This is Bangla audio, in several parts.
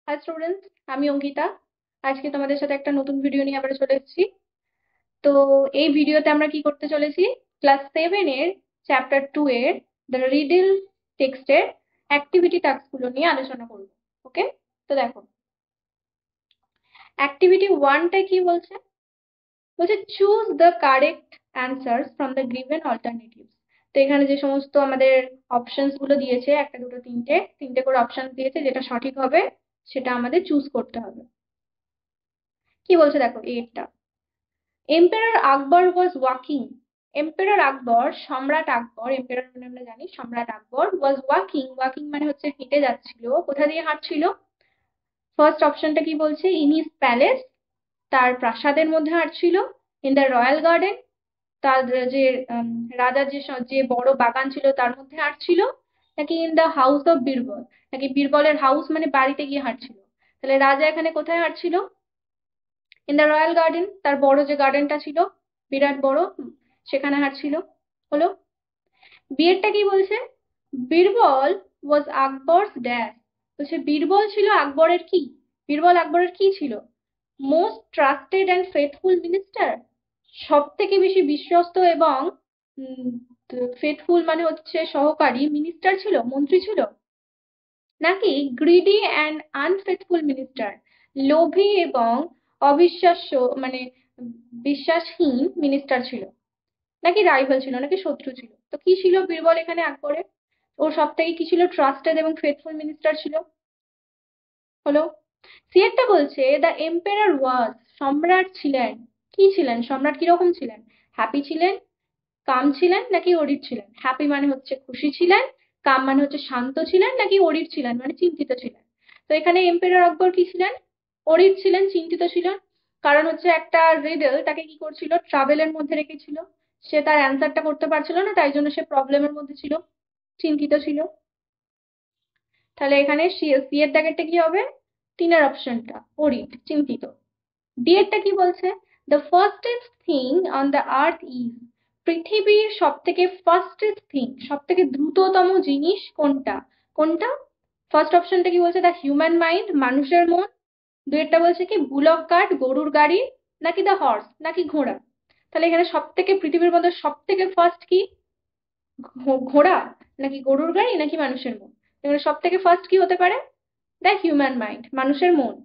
হাই স্টুডেন্টস, আমি অঙ্কিতা। আজকে তোমাদের সাথে একটা নতুন ভিডিও নিয়ে আবার চলে এসেছি। তো এই ভিডিওতে আমরা কি করতে চলেছি, ক্লাস 7 এর চ্যাপ্টার 2 এর দ্য রিডল টেক্সটের অ্যাক্টিভিটি টাস্কগুলো নিয়ে আলোচনা করব। ওকে, তো দেখো, অ্যাক্টিভিটি 1টা কি বলছে? বলছে choose the correct answers from the given alternatives. তো এখানে যে সমস্ত আমাদের অপশনস গুলো দিয়েছে, একটা দুটো তিনটে তিনটে করে অপশন দিয়েছে, যেটা সঠিক হবে সেটা আমাদের চুজ করতে হবে। কি বলছে দেখো, এটা emperor Akbar was walking. Emperor Akbar, সম্রাট আকবর, এম্পেরার মানে আমরা জানি সম্রাট আকবর, ওয়াজ ওয়াকিং। ওয়াকিং মানে হচ্ছে হেঁটে যাচ্ছিল। কোথা দিয়ে হাঁটছিল? ফার্স্ট অপশনটা কি বলছে? ইন হিজ প্যালেস, তার প্রাসাদের মধ্যে হাঁটছিল। ইন দ্য রয়্যাল গার্ডেন, তার যে রাজার যে বড় বাগান ছিল তার মধ্যে হাঁটছিল। নাকি in the house of Birbal, নাকি বীরবলের হাউস মানে বাড়িতে গিয়ে হাঁটছিল? তাহলে রাজা এখানে কোথায় হাঁটছিল? ইন দ্য রয়্যাল গার্ডেন, তার বড় যে গার্ডেনটা ছিল বিরাট বড়, সেখানে হাঁটছিল। হলো। বিয়েরটা কি বলছে? বীরবল ওয়াজ আকবরস ড্যাশ। বলছে বীরবল ছিল আকবরের কি? বীরবল আকবরের কি ছিল? Most trusted and faithful minister. সব থেকে বেশি বিশ্বস্ত এবং ফেথফুল মানে হচ্ছে সহকারী, মিনিস্টার ছিল, মন্ত্রী ছিল। নাকি গ্রিডি অ্যান্ড আনফেথফুল মিনিস্টার, লোভী এবং অবিশ্বাস্য মানে বিশ্বাসহীন মিনিস্টার ছিল। নাকি রাইভাল ছিল, নাকি শত্রু ছিল? তো কি ছিল বীরবল এখানে আকবরের? ওর সব থেকে কি ছিল? ট্রাস্টেড এবং ফেথফুল মিনিস্টার ছিল। হলো। সিয়েরটা বলছে দ্য এম্পেরার ওয়াজ, সম্রাট ছিলেন। কি ছিলেন সম্রাট? কিরকম ছিলেন? হ্যাপি ছিলেন, কাম ছিলেন, নাকি অরিড ছিলেন? হ্যাপি মানে হচ্ছে খুশি ছিলেন, কাম মানে হচ্ছে শান্ত ছিলেন, নাকি অরিড ছিলেন মানে চিন্তিত ছিলেন? তো এখানে এম্পেরার আকবর কি ছিলেন? অরিড ছিলেন, চিন্তিত ছিলেন। কারণ হচ্ছে একটা রিডল তাকে কি করছিল, ট্রাভেলের মধ্যে রেখেছিল। সে তার অ্যান্সারটা করতে পারছিল না, তাই জন্য সে প্রবলেমের মধ্যে ছিল, চিন্তিত ছিল। তাহলে এখানে সি এর দাগেরটা কি হবে? তিনের অপশনটা, অরিড, চিন্তিত। ডি এরটা কি বলছে? The fastest thing on the earth is, পৃথিবীর সব থেকে ফার্স্টেস্ট থিং, সব থেকে দ্রুততম জিনিস কোনটা? কোনটা? ফার্স্ট অপশনটা কি বলছে? দ্য হিউম্যান মাইন্ড, মানুষের মন। দুইটা বলছে কি? বুলক কার্ট, গরুর গাড়ি। নাকি দ্য হর্স, নাকি ঘোড়া? তাহলে এখানে সব থেকে পৃথিবীর মধ্যে সব থেকে ফার্স্ট কি? ঘোড়া, নাকি গরুর গাড়ি, নাকি মানুষের মন? এখানে সব থেকে ফার্স্ট কি হতে পারে? দ্য হিউম্যান মাইন্ড, মানুষের মন।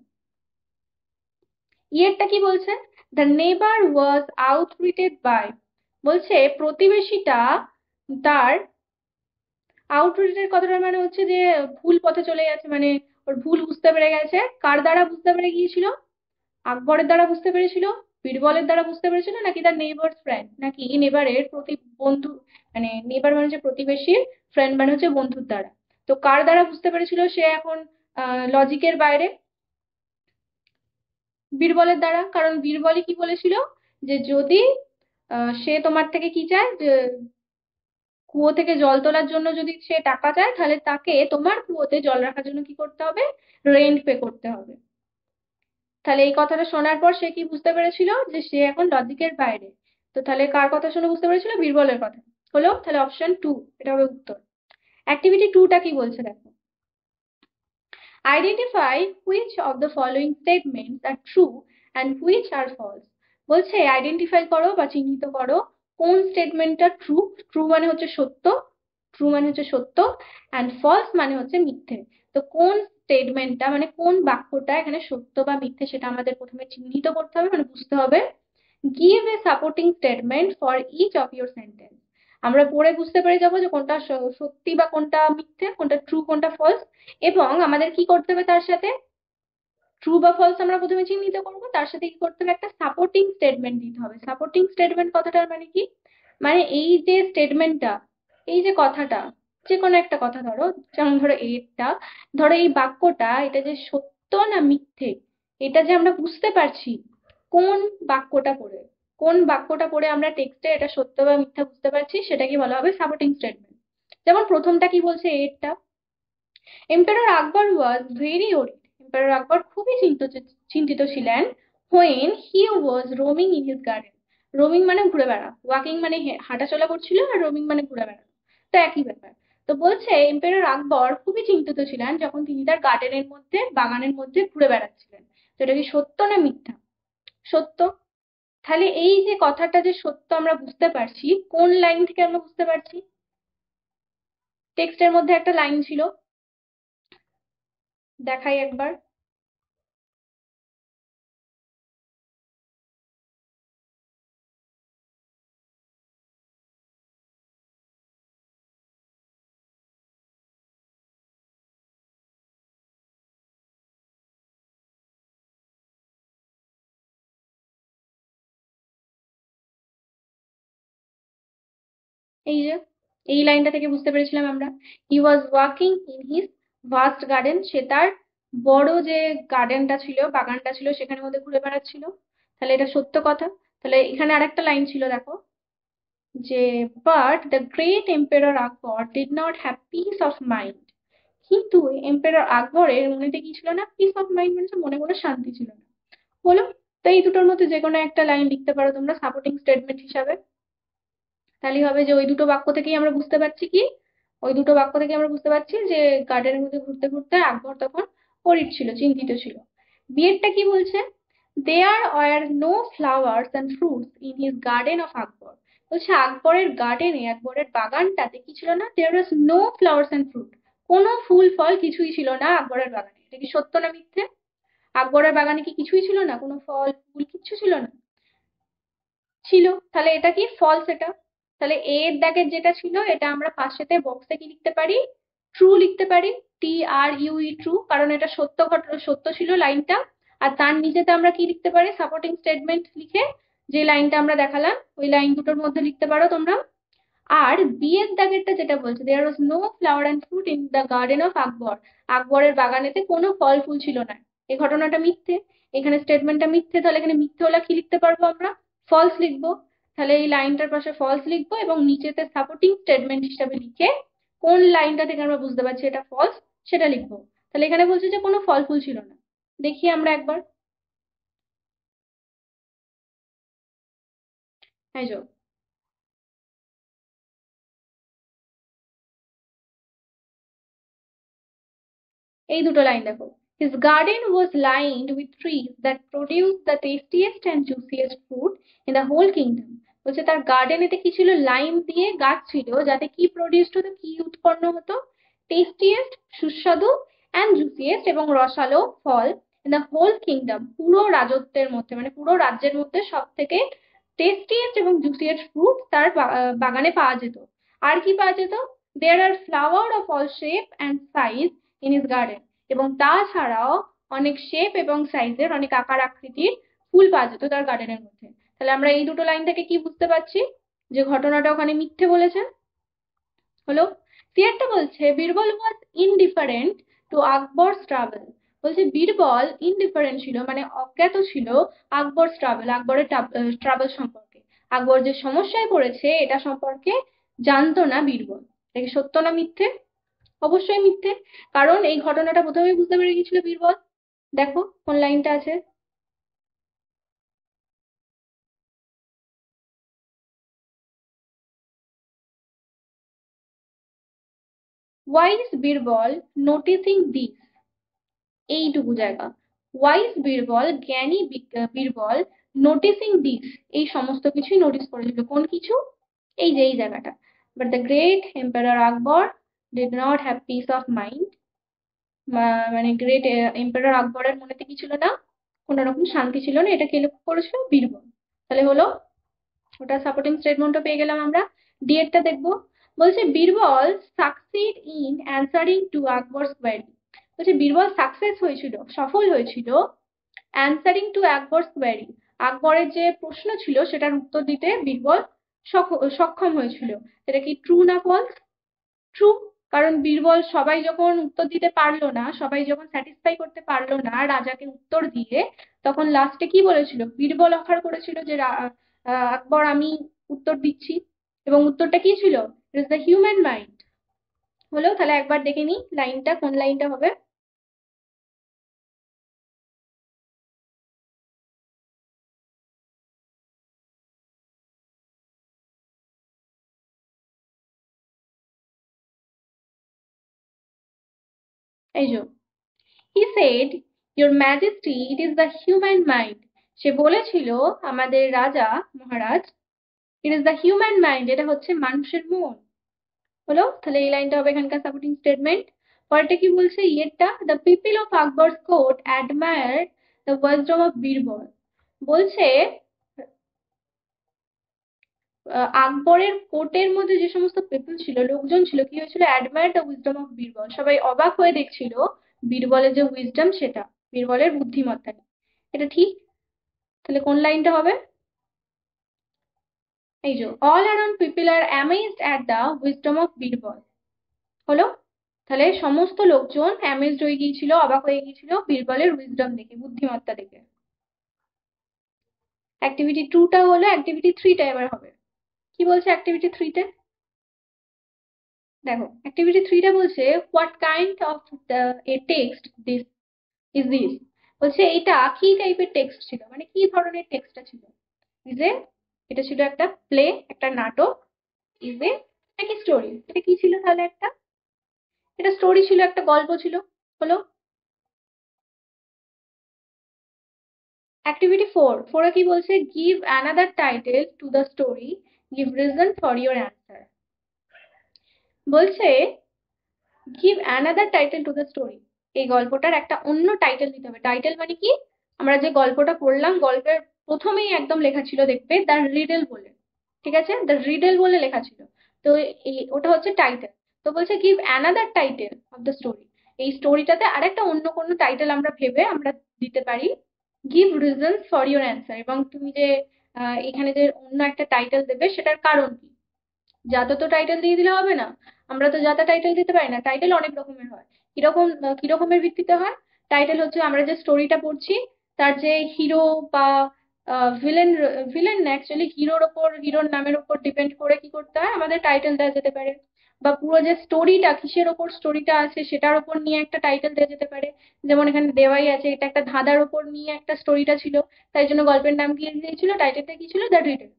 ইয়েরটা কি বলছে? দ্য নেবার ওয়াজ আউটউইটেড বাই। বলছে প্রতিবেশীটা তার, আউটউইটেড কথাটার মানে হচ্ছে যে ভুল পথে চলে গেছে, মানে ওর ভুল বুঝতে পেরে গেছে। কার দ্বারা বুঝতে পেরে গিয়েছিল? আকবরের দ্বারা বুঝতে পেরেছিল, বীরবলের দ্বারা বুঝতে পেরেছিল, নাকি তার নেইবার্স ফ্রেন্ড, নাকি নেবারের প্রতি বন্ধু, মানে নেবার মানে হচ্ছে প্রতিবেশীর, ফ্রেন্ড মানে হচ্ছে বন্ধুর দ্বারা। তো কার দ্বারা বুঝতে পেরেছিল সে এখন লজিকের বাইরে? বীরবলের দ্বারা। কারণ বীরবলই কি বলেছিল, যে যদি সে তোমার থেকে কি চায়, যে কুয়ো থেকে জল তোলার জন্য যদি সে টাকা চায়, তাহলে তাকে তোমার কুয়োতে জল রাখার জন্য কি করতে হবে? রেন্ট পে করতে হবে। তাহলে এই কথাটা শোনার পর সে কি বুঝতে পেরেছিল, যে সে এখন লজিকের বাইরে। তো তাহলে কার কথা শুনে বুঝতে পেরেছিল? বীরবলের কথা। হলো। তাহলে অপশন 2 এটা হবে উত্তর। অ্যাক্টিভিটি 2টা কি বলছে দেখো, identify which of the following statements are true and which are false. বলছে আইডেন্টিফাই করো বা চিহ্নিত করো কোন স্টেটমেন্টটা ট্রু। ট্রু মানে হচ্ছে সত্য, ট্রু মানে হচ্ছে সত্য, অ্যান্ড ফলস মানে হচ্ছে মিথ্যে। তো কোন স্টেটমেন্টটা মানে কোন বাক্যটা এখানে সত্য বা মিথ্যে সেটা আমাদের প্রথমে চিহ্নিত করতে হবে, মানে বুঝতে হবে। Give a supporting statement for each of your sentence. আমরা পড়ে বুঝতে পেরে যাবো যে কোনটা সত্যি বা কোনটা মিথ্যে, কোনটা ট্রু কোনটা ফলস। এবং আমাদের কি করতে হবে তার সাথে? ট্রু বা ফলস আমরা প্রথমে চিহ্নিত করবো, তার সাথে কি করতে হবে? একটা সাপোর্টিং স্টেটমেন্ট দিতে হবে। সাপোর্টিং স্টেটমেন্ট কথাটার মানে কি? মানে এই যে স্টেটমেন্টটা, এই যে কথাটা, যে কোনো একটা কথা ধরো, যেমন ধরো এটা, ধরো এই বাক্যটা, এটা যে সত্য না মিথ্যে, এটা যে আমরা বুঝতে পারছি কোন বাক্যটা পড়ে, কোন বাক্যটা পড়ে আমরা টেক্সটে এটা সত্য বা মিথ্যা বুঝতে পারছি, সেটাকে বলা হবে সাপোর্টিং স্টেটমেন্ট। যেমন প্রথমটা কি বলছে, এটা emperor Akbar was very worried. Emperor Akbar খুবই চিন্তিত ছিলেন। When he was roaming in his garden. Roaming মানে ঘুরে বেড়া, ওয়াকিং মানে হাঁটাচলা করছিল, আর রোমিং মানে ঘুরে বেড়ানো, তো একই ব্যাপার। তো বলছে এম্পায়ার আকবর খুবই চিন্তিত ছিলেন যখন তিনি তার গার্ডেনের মধ্যে বাগানের মধ্যে ঘুরে বেড়াচ্ছিলেন। তো এটা কি সত্য না মিথ্যা? সত্য। তাহলে এই যে কথাটা যে সত্য আমরা বুঝতে পারছি কোন লাইন থেকে আমরা বুঝতে পারছি? টেক্সটের মধ্যে একটা লাইন ছিল, দেখাই একবার। এই যে এই লাইনটা থেকে বুঝতে পেরেছিলাম আমরা, he was walking in his vast garden, সে তার বড় যে গার্ডেনটা ছিল, বাগানটা ছিল, সেখানের মধ্যে ঘুরে বেড়াচ্ছিল। তাহলে এটা সত্য কথা। তাহলে এখানে আরেকটা লাইন ছিল দেখো, যে but the great empire Akbar did not have peace of mind. কিন্তু এম্পায়ার আকবরের মনেতে কি ছিল না? পিস অফ মাইন্ড মানে মনে কোনো শান্তি ছিল না। বলো, তো এই দুটোর মধ্যে যে কোনো একটা লাইন লিখতে পারো তোমরা সাপোর্টিং স্টেটমেন্ট হিসাবে। তাহলেই হবে যে ওই দুটো বাক্য থেকেই আমরা বুঝতে পারছি কি, ওই দুটো বাক্য থেকে আমরা বুঝতে পারছি যে গার্ডেনের মধ্যে ঘুরতে ঘুরতে আকবর তখন অরিড ছিল, চিন্তিত ছিল। বিয়েরটা কি বলছে? There were no flowers and fruits in his garden of Akbar. বলছে আকবরের গার্ডেনে, আকবরের বাগানটাতে কি ছিল না? There was no flowers and fruit, কোনো ফুল ফল কিছুই ছিল না আকবরের বাগানে। এটা কি সত্য না মিথ্যে? আকবরের বাগানে কি কিছুই ছিল না? কোনো ফল ফুল কিচ্ছু ছিল না? ছিল। তাহলে এটা কি ফলস এটা। তাহলে এর দাগের যেটা ছিল এটা আমরা পাশেতে বক্সে কি লিখতে পারি? ট্রু লিখতে পারি। TRUE ট্রু, কারণ এটা সত্য ঘটনা, সত্য ছিল লাইনটা। আর তার নিচেতে আমরা কি লিখতে পারি? সাপোর্টিং স্টেটমেন্ট লিখে যে লাইনটা আমরা দেখালাম ওই লাইন দুটোর মধ্যে লিখতে পারো তোমরা। আর বিয়ের দাগেরটা যেটা বলছে there was no flower and fruit in the garden of Akbar, আকবরের বাগানেতে কোনো ফল ফুল ছিল না, এই ঘটনাটা মিথ্যে। এখানে স্টেটমেন্টটা মিথ্যে, তাহলে এখানে মিথ্যে হলে কি লিখতে পারবো আমরা? ফলস লিখবো। তাহলে এই লাইনটার পাশে ফলস লিখবো এবং নিচেতে সাপোর্টিং স্টেটমেন্ট হিসাবে লিখে কোন লাইনটা থেকে আমরা বুঝতে পারছি এটা ফলস সেটা লিখবো। তাহলে এখানে বলছে যে কোনো ফল ফুল ছিল না। দেখি আমরা একবার। হ্যাঁ যো, এই দুটো লাইন দেখো। His garden was lined with trees that produced the tastiest and juiciest fruit in the whole kingdom. বলছে তার গার্ডেনেতে কি ছিল? লাইন দিয়ে গাছ ছিল যাতে কি প্রডিউসড হতো, কি উৎপন্ন হতো? টেস্টিয়েস্ট, সুস্বাদু, অ্যান্ড জুসিয়েস্ট এবং রসালো ফল ইন দ্য হোল কিংডম, পুরো রাজত্বের মধ্যে মানে পুরো রাজ্যের মধ্যে সব থেকে টেস্টিয়েস্ট এবং জুসিয়েস্ট ফ্রুট তার বাগানে পাওয়া যেত। আর কি পাওয়া যেত? There are flower of all shape and size in his garden, এবং তাছাড়াও অনেক শেপ এবং সাইজের, অনেক আকার আকৃতির ফুল পাওয়া যেত তার গার্ডেনের মধ্যে। তাহলে আমরা এই দুটো লাইন থেকে কি বুঝতে পারছি? যে ঘটনাটা ওখানে মিথ্যে বলেছেন। হলো। সিয়ারটা বলছে বীরবল ওয়াজ ইনডিফারেন্ট টু আকবরস ট্রাভেল। বলছে বীরবল ইনডিফারেন্ট ছিল মানে অজ্ঞাত ছিল আকবর ট্রাভেল, আকবরের ট্রাভেল সম্পর্কে। আকবর যে সমস্যায় পড়েছে এটা সম্পর্কে জানতো না বীরবল। এটা কি সত্য না মিথ্যে? অবশ্যই মিথ্যে, কারণ এই ঘটনাটা প্রথমেই বুঝতে পেরে গেছিল বীরবল। দেখো কোন লাইনটা আছে। ওয়াইজ বীরবল নোটিসিং দিস, এইটুকু জায়গা। ওয়াইজ বীরবল, জ্ঞানী বীরবল, নোটিসিং দিস, এই সমস্ত কিছুই নোটিস করেছিল। কোন কিছু? এই যে এই জায়গাটা। But the great empire Akbar did not have peace of mind, মানে গ্রেট এম্পায়ার আকবরের মনেতে কি ছিল না? কোন রকম শান্তি ছিল না। এটা কে লক্ষ্য করেছিল? বীরবল। তাহলে হলো, ওটা সাপোর্টিং স্টেটমেন্টও পেয়ে গেলাম আমরা। ডিএডটা দেখবো। বলছে Birbal succeed in answering to Akbar's query. বলছে বীরবল সাকসেস হয়েছিল, সফল হয়েছিল অ্যান্সারিং টু আকবরস কোয়েরি, আকবরের যে প্রশ্ন ছিল সেটার উত্তর দিতে বীরবল সক্ষম হয়েছিল। এটা কি ট্রু না ফলস? ট্রু। কারণ বীরবল, সবাই যখন উত্তর দিতে পারলো না, সবাই যখন স্যাটিসফাই করতে পারলো না রাজাকে উত্তর দিয়ে, তখন লাস্টে কি বলেছিল? বীরবল অফার করেছিল যে আকবর আমি উত্তর দিচ্ছি, এবং উত্তরটা কি ছিল? It is the human mind. হলো। তাহলে একবার দেখে নি লাইনটা, কোন লাইনটা হবে। এই যে he said, your majesty, it is the human mind. সে বলেছিল আমাদের রাজা মহারাজ, it is the human mind, এটা হচ্ছে মানুষের মন। হলো, তাহলে এই লাইনটা হবে এখানকার সাপোর্টিং স্টেটমেন্ট। পরেরটা কি বলছে, ইয়েরটা, the people of Akbar's court admire the wisdom of Birbal. বলছে আকবরের কোর্টের মধ্যে যে সমস্ত পিপল ছিল, লোকজন ছিল, কি হয়েছিল, admire the wisdom of Birbal, সবাই অবাক হয়ে দেখছিল বীরবলের যে উইজডম, সেটা বীরবলের বুদ্ধিমত্তা। এটা ঠিক। তাহলে কোন লাইনটা হবে, এই যে all around people are amazed at the wisdom of Birbal. হলো, তাহলে সমস্ত লোকজন অ্যামেজড হয়ে গিয়েছিল, অবাক হয়ে গিয়েছিল বীরবলের উইজডম দেখে, বুদ্ধিমত্তা দেখে। অ্যাক্টিভিটি 2টা হলো, অ্যাক্টিভিটি 3টা এবার হবে। কি বলছে অ্যাক্টিভিটি 3তে, দেখো অ্যাক্টিভিটি 3টা বলছে what kind of A text this is this. বলছে এটা কি টাইপের টেক্সট ছিল, মানে কি ধরনের টেক্সটটা ছিল। ইজ এ, এটা ছিল একটা প্লে, একটা নাটক। ইজ এ, নাকি স্টোরি, এটা কি ছিল তাহলে, একটা, এটা স্টোরি ছিল, একটা গল্প ছিল। হলো, অ্যাক্টিভিটি 4 কি বলছে, give another title to the story, give reason for your answer. বলছে give another title to the story, এই গল্পটার একটা অন্য টাইটেল দিতে হবে। টাইটেল মানে কি, আমরা যে গল্পটা পড়লাম, গল্পের প্রথমেই একদম লেখা ছিল দেখবে দ্য রিডল বলে, ঠিক আছে, দ্য রিডল বলে লেখা ছিল। তো ওটা হচ্ছে টাইটেল। তো বলছে give another title of the story, এই স্টোরিটাতে আরেকটা অন্য কোনো টাইটেল আমরা ভেবে আমরা দিতে পারি। Give reasons for your answer, এবং তুমি যে এখানে যে অন্য একটা টাইটেল দেবে সেটার কারণ কি। যা তো টাইটেল দিয়ে দিলে হবে না, আমরা তো যা তা টাইটেল দিতে পারি না, টাইটেল অনেক রকমের হয়। কিরকম, কিরকমের ভিত্তিতে হয় টাইটেল, হচ্ছে আমরা যে স্টোরিটা পড়ছি তার যে হিরো বা ভিলেন, ভিলেন না অ্যাকচুয়ালি, হিরোর ওপর, হিরোর নামের উপর ডিপেন্ড করে কি করতে হয়, আমাদের টাইটেল দেওয়া যেতে পারে। বা পুরো যে স্টোরিটা, কিসের ওপর স্টোরিটা আছে সেটার ওপর নিয়ে একটা টাইটেল দেওয়া যেতে পারে। যেমন এখানে দেওয়াই আছে, এটা একটা ধাঁধার ওপর নিয়ে একটা স্টোরিটা ছিল, তাই জন্য গল্পের নাম কি দিয়েছিল, টাইটেলটা কি ছিল, দ্য রিডল।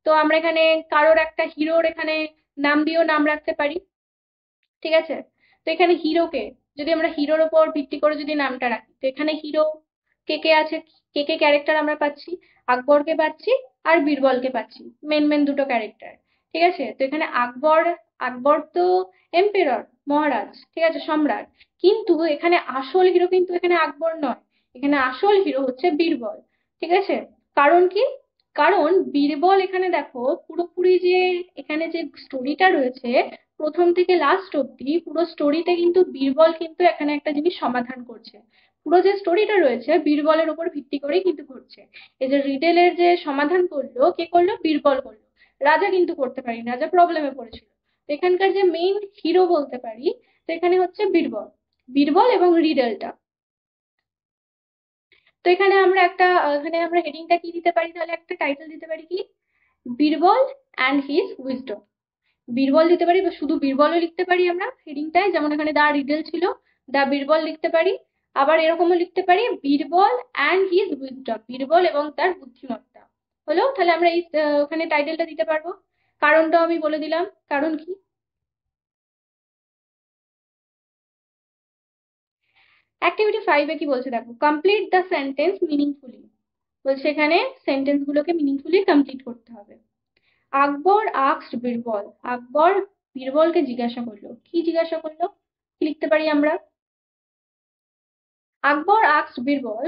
তো আমরা এখানে কারোর একটা হিরোর এখানে নাম দিয়েও নাম রাখতে পারি, ঠিক আছে। তো এখানে হিরোকে, যদি আমরা হিরোর উপর ভিত্তি করে যদি নামটা রাখি, তো এখানে হিরো কে কে আছে, কে কে ক্যারেক্টার আমরা পাচ্ছি, আকবরকে পাচ্ছি আর বীরবলকে পাচ্ছি, মেন মেন দুটো ক্যারেক্টার। ঠিক আছে, তো এখানে আকবর, আকবর তো এম্পেরর, মহারাজ, ঠিক আছে, সম্রাট। কিন্তু এখানে আসল হিরো কিন্তু এখানে আকবর নয়, এখানে আসল হিরো হচ্ছে বীরবল। ঠিক আছে, কারণ কি, কারণ বীরবল এখানে দেখো পুরোপুরি যে এখানে যে স্টোরিটা রয়েছে, প্রথম থেকে লাস্ট অব্দি পুরো স্টোরিতে কিন্তু বীরবল কিন্তু এখানে একটা জিনিস সমাধান করছে। পুরো যে স্টোরিটা রয়েছে বীরবলের উপর ভিত্তি করেই কিন্তু ঘটছে। এই যে রিডেলের যে সমাধান করলো, কে করলো, বীরবল করলো। রাজা কিন্তু করতে পারেনি, রাজা প্রবলেমে পড়েছিল। তো এখানকার যে মেইন হিরো বলতে পারি, তো এখানে হচ্ছে বীরবল, বীরবল এবং রিডেলটা। তো এখানে আমরা একটা, এখানে আমরা হেডিংটা কি দিতে পারি, তাহলে একটা টাইটেল দিতে পারি কি, Birbal and his wisdom. Birbal দিতে পারি, বা শুধু বীরবলও লিখতে পারি আমরা হেডিংটায়, যেমন এখানে দা রিডল ছিল, দা বীরবল লিখতে পারি। আবার এরকমও লিখতে পারি Birbal and his wisdom, Birbal এবং তার বুদ্ধিমত্তা। হলো, তাহলে আমরা এই ওখানে টাইটেলটা দিতে পারবো। কারণটাও আমি বলে দিলাম, কারণ কি, অ্যাক্টিভিটি 5 কি বলছে দেখো, কমপ্লিট দ্য সেন্টেন্স মিনিংফুলি। বলছে এখানে সেন্টেন্স গুলোকে মিনিংফুলি কমপ্লিট করতে হবে। আকবর আস্কড বীরবল, আকবর বীরবলকে জিজ্ঞাসা করলো, কি জিজ্ঞাসা করলো, কি লিখতে পারি আমরা, আকবর আস্কড বীরবল,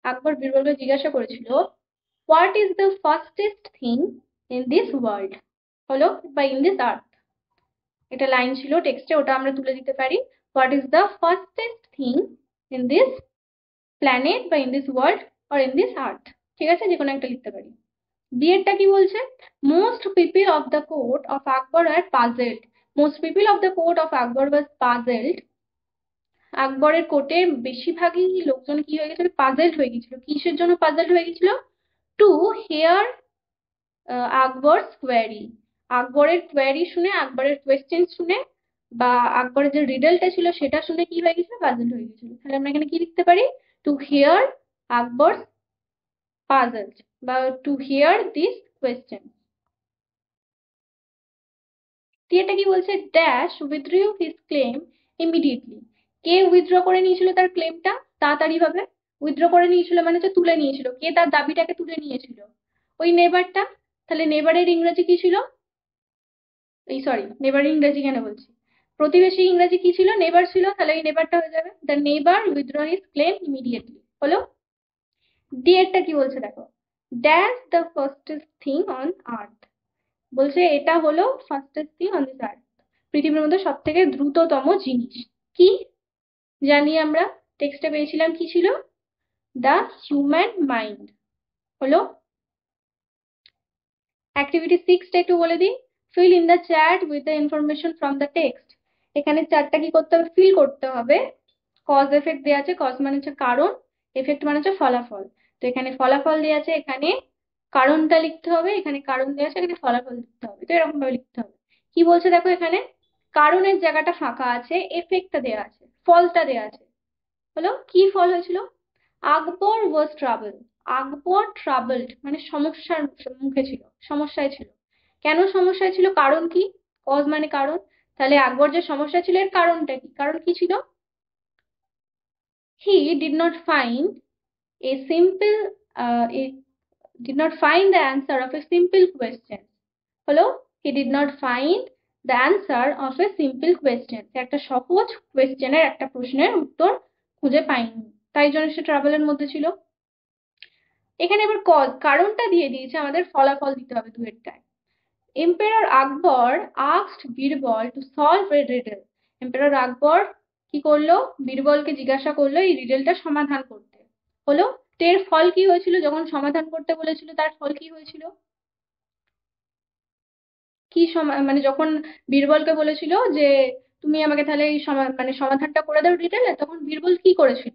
আকবর বীরবলকে জিজ্ঞাসা করেছিল, what is the fastest thing in this world. হলো, বা ইন দিস আর্থ, এটা লাইন ছিল টেক্সটে, ওটা আমরা তুলে দিতে পারি। What is the fastest thing in this planet, বা in this world, or in this earth, ঠিক আছে, যে কোনো একটা লিখতে পারি। বিয়েরটা কি বলছে, most people of the court of Akbar are puzzled, most people of the court of Akbar was puzzled. আকবরের কোর্টের বেশিরভাগই লোকজন কি হয়ে গেছিল, পাজেলড হয়ে গেছিল। কিসের জন্য পাজেলড হয়ে গেছিল, টু হেয়ার আকবরস কোয়ারি, আকবরের কোয়ারি শুনে, আকবরের কোয়েশ্চেন শুনে, বা আকবরের যে রিডলটা ছিল সেটা শুনে কি হয়ে গেছিল, পাজেলড হয়ে গেছিল। তাহলে আমরা এখানে কি লিখতে পারি, টু হেয়ার আকবর পাজেলড, বা টু হেয়ার দিস কোয়েশ্চেন। এটা কি বলছে, dash withdrew his claim immediately, কে উইথড্র করে নিয়েছিল তার ক্লেমটা তাড়াতাড়ি ভাবে? উইথড্র করে নিয়েছিল মানে হচ্ছে তুলে নিয়েছিল। কে তার দাবিটাকে তুলে নিয়েছিল? ওই নেবারটা। তাহলে নেবারের ইংরেজি কি ছিল? এই সরি, নেবার ইংরেজি কেন বলছি, প্রতিবেশী ইংরেজি কি ছিল? নেবার ছিল। তাহলে এই নেবারটা হয়ে যাবে দ্য নেবার উইথড্র হিজ ক্লেম ইমিডিয়েটলি। হলো। ডি এরটা কি বলছে দেখো, dash the fastest thing on earth. বলছে এটা হলো ফার্স্টেস্ট থিং অন দিস আর্থ, পৃথিবীর মধ্যে সব থেকে দ্রুততম জিনিস কি? জানি আমরা, টেক্সটে পেয়েছিলাম কি ছিল? The human mind. হলো। অ্যাক্টিভিটি 6টা একটু বলে দিই। Fill in the chat with the information from the text. এখানে চারটা কি করতে হবে? ফিল করতে হবে। কজ এফেক্ট দেওয়া আছে, কজ মানে হচ্ছে কারণ, এফেক্ট মানে হচ্ছে ফলাফল। তো এখানে ফলাফল দেওয়া আছে, এখানে কারণটা লিখতে হবে, এখানে কারণ দেওয়া আছে, এখানে ফলাফল লিখতে হবে। তো এরকম ভাবে লিখতে হবে। কি বলছে দেখো, এখানে কারণের জায়গাটা ফাঁকা আছে, এফেক্টটা দেওয়া আছে, ফলটা দেওয়া আছে। হলো, কি ফল হয়েছিল? আকবর ওয়াজ ট্রাবল। আকবর ট্রাবলড মানে সমস্যার মুখে ছিল, সমস্যায় ছিল। কেন সমস্যায় ছিল? কারণ কি? কজ মানে কারণ। তাহলে আকবর যে সমস্যা ছিল এর কারণটা কি? কারণ কি ছিল? He did not find a simple did not find the answer of a simple question. হলো, he did not find the answer of a simple question. সে একটা সহজ কোয়েশ্চেনের, একটা প্রশ্নের উত্তর খুঁজে পায়নি, তাই জন্য সে ট্রাভেলের মধ্যে ছিল। এখানে এবার কজ, কারণটা দিয়ে দিয়েছে, আমাদের ফলাফল দিতে হবে দুয়েরটায়। Emperor Akbar asked Birbal to solve a riddle. Emperor Akbar কি করলো? বীরবলকে জিজ্ঞাসা করলো এই রিডলটা সমাধান করতে। হলো। তো এর ফল কি হয়েছিল? যখন সমাধান করতে বলেছিল তার ফল কি হয়েছিল? কি মানে যখন বীরবলকে বলেছিল যে তুমি আমাকে তাহলে এই মানে সমাধানটা করে দাও রিডলের, তখন বীরবল কি করেছিল?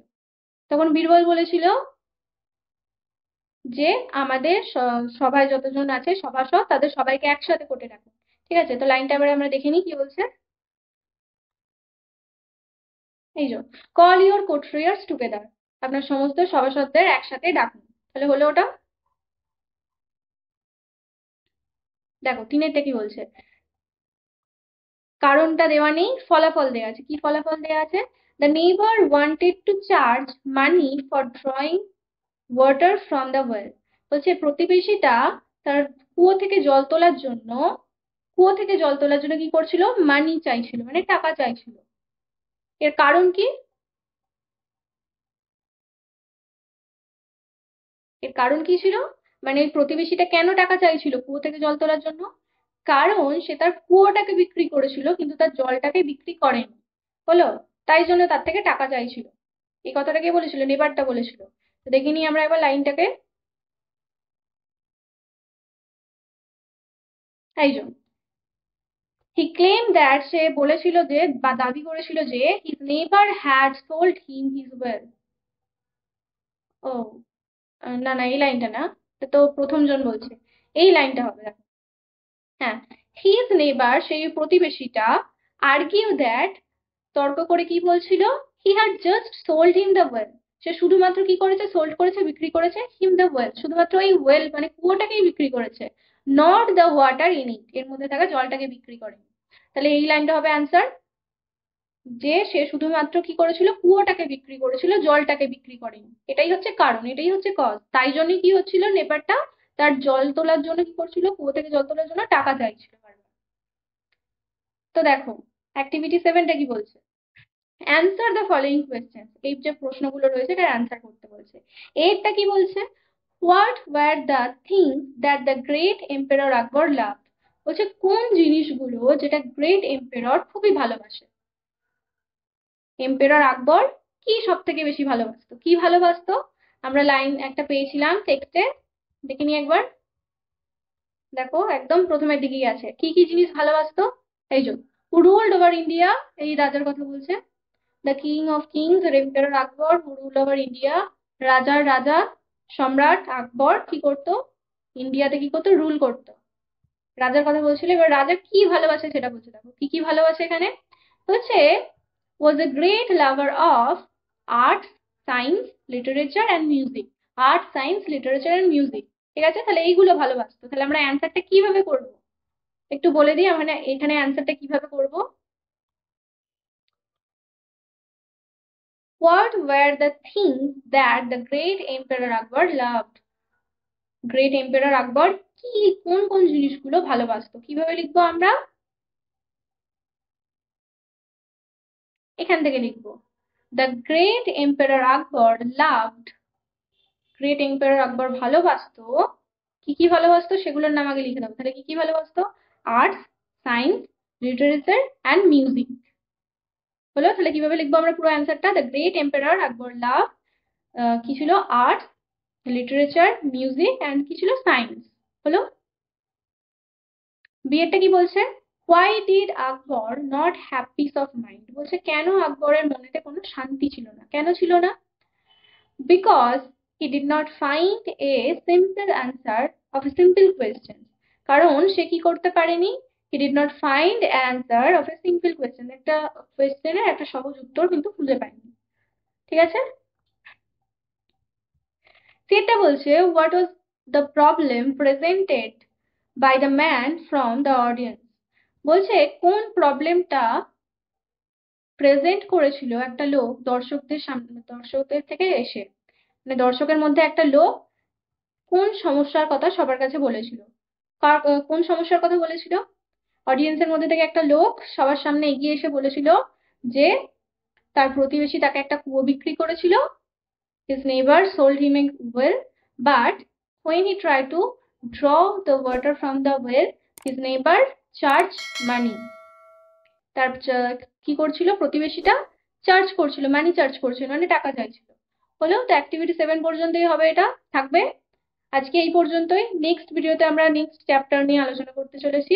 তখন বীরবল বলেছিল যে আমাদের সভায় যতজন আছে সভাসদ তাদের সবাইকে একসাথে করে রাখো। ঠিক আছে, তো লাইনটা এবারে আমরা দেখে নিই কি বলছে। এই যে, কল ইউর কোট্রিয়ার্স টুগেদার। আপনার সমস্ত সভাসদদের একসাথে ডাকুন। তাহলে হলো ওটা। দেখো তিনেরটা কি বলছে, কারণটা দেওয়া নেই, ফলাফল দেওয়া আছে। কি ফলাফল দেওয়া আছে? The neighbour wanted to charge money for drawing water from the well. বলছে প্রতিবেশীটা তার কুয়ো থেকে জল তোলার জন্য কি করছিল? মানি চাইছিল, মানে টাকা চাইছিল। এর কারণ কি? এর কারণ কি ছিল? মানে এই প্রতিবেশীটা কেন টাকা চাইছিল কুয়ো থেকে জল তোলার জন্য? কারণ সে তার কুয়োটাকে বিক্রি করেছিল কিন্তু তার জলটাকে বিক্রি করেনি। হলো। তাই জন্য তার থেকে টাকা চাইছিল। এই কথাটা কে বলেছিল? নেবারটা বলেছিল। তো দেখে নিই আমরা এবার লাইনটাকে। এই জন্য হি ক্লেম দ্যাট, সে বলেছিল যে বা দাবি করেছিল যে his neighbour had sold him his well. ও, না না, এই লাইনটা না, এটা তো প্রথম জন বলছে। এই লাইনটা হবে দেখো। হ্যাঁ, হিজ নেইবার সেই প্রতিবেশীটা আর্গিউ দ্যাট, তর্ক করে কি বলছিল? He had just sold him the well. সে শুধুমাত্র কি করেছে? সোল্ড করেছে, বিক্রি করেছে। হিম দ্য ওয়েল, শুধুমাত্র এই ওয়েল মানে কুয়োটাকেই বিক্রি করেছে। Not the water in it, এর মধ্যে থাকা জলটাকে বিক্রি করেনি। তাহলে এই লাইনটা হবে অ্যান্সার, যে সে শুধুমাত্র কি করেছিল? কুয়োটাকে বিক্রি করেছিল, জলটাকে বিক্রি করেনি। এটাই হচ্ছে কারণ, এটাই হচ্ছে কজ। তাই জন্যই কি হচ্ছিল, নেপারটা তার জল তোলার জন্য কি করছিল? কুয়ো থেকে জল তোলার জন্য টাকা চাইছিল বারবার। তো দেখো অ্যাক্টিভিটি 7টা কি বলছে, অ্যান্সার দ্য ফলোইং কোয়েশ্চেন। এই যে প্রশ্নগুলো রয়েছে এটার অ্যান্সার করতে বলছে। এরটা কি বলছে, what were the things that the great emperor Akbar love. বলছে কোন জিনিসগুলো যেটা গ্রেট এম্পেরর খুবই ভালোবাসে। এম্পেরর আকবর কি সব থেকে বেশি ভালোবাসতো? কি ভালোবাসতো? আমরা লাইন একটা পেয়েছিলাম টেক্সটে, দেখে নি একবার। দেখো একদম প্রথমের দিকেই আছে, কি কি জিনিস ভালোবাসতো। এই যে, রুলড ওভার ইন্ডিয়া, এই রাজার কথা বলছে। The king of kings, emperor Akbar who rule over India. রাজার রাজা, সম্রাট আকবর কি করতো? ইন্ডিয়াতে কি করতো? রুল করতো। রাজার কথা বলছিল। এবার রাজা কি ভালোবাসে সেটা বলছে, দেখো কি কি ভালোবাসে এখানে। হচ্ছে was a great lover of arts, science, literature and music. Art, science, literature and music. ঠিক আছে, তাহলে এইগুলো ভালোবাসতো। তাহলে আমরা অ্যান্সারটা কিভাবে করব একটু বলে দিই, আমরা এখানে অ্যান্সারটা কিভাবে করব। What were the things that the great emperor Akbar loved? Great emperor Akbar কি কোন কোন জিনিসগুলো ভালোবাসতো? কিভাবে লিখবো আমরা? এখান থেকে লিখবো, the great emperor Akbar loved, great emperor Akbar ভালোবাসতো, কি কি ভালোবাসতো সেগুলোর নাম আগে লিখে দাও। তাহলে কি কি ভালোবাসতো? Arts, science, literature and music. হলো? তাহলে কিভাবে লিখবো আমরা পুরো অ্যান্সারটা? দ্য গ্রেট এম্পারার আকবর লাভ, কি ছিল? আর্টস, লিটারেচার, মিউজিক অ্যান্ড কি ছিল? সায়েন্স। হলো? বিয়েরটা কি বলছে? Why did Akbar not have peace of mind? বলছে কেন আকবরের মনেতে কোনো শান্তি ছিল না? কেন ছিল না? Because he did not find a simple answer of a simple question. কারণ সে কি করতে পারেনি? He did not find answer of a simple question, একটা কোয়েশ্চেনের একটা সহজ উত্তর কিন্তু খুঁজে পায়নি। ঠিক আছে? সেটা বলছে what was the problem presented by the man from the audience? বলছে কোন প্রবলেমটা প্রেজেন্ট করেছিল একটা লোক দর্শকদের সামনে, দর্শকদের থেকে এসে, মানে দর্শকের মধ্যে একটা লোক কোন সমস্যার কথা সবার কাছে বলেছিল? কোন সমস্যার কথা বলেছিল? অডিয়েন্সের মধ্যে থেকে একটা লোক সবার সামনে এগিয়ে এসে বলেছিল যে তার প্রতিবেশী তাকে একটা কুয়ো বিক্রি করেছিল। His neighbor sold him a well, but when he tried to draw the water from the well, his neighbor charged money. তার কি করছিল প্রতিবেশীটা? চার্জ করছিল, মানি চার্জ করছিল, মানে টাকা চাইছিল। হলো? তো অ্যাক্টিভিটি 7 পর্যন্তই হবে, এটা থাকবে। আজকে এই পর্যন্তই। নেক্সট ভিডিওতে আমরা নেক্সট চ্যাপ্টার নিয়ে আলোচনা করতে চলেছি।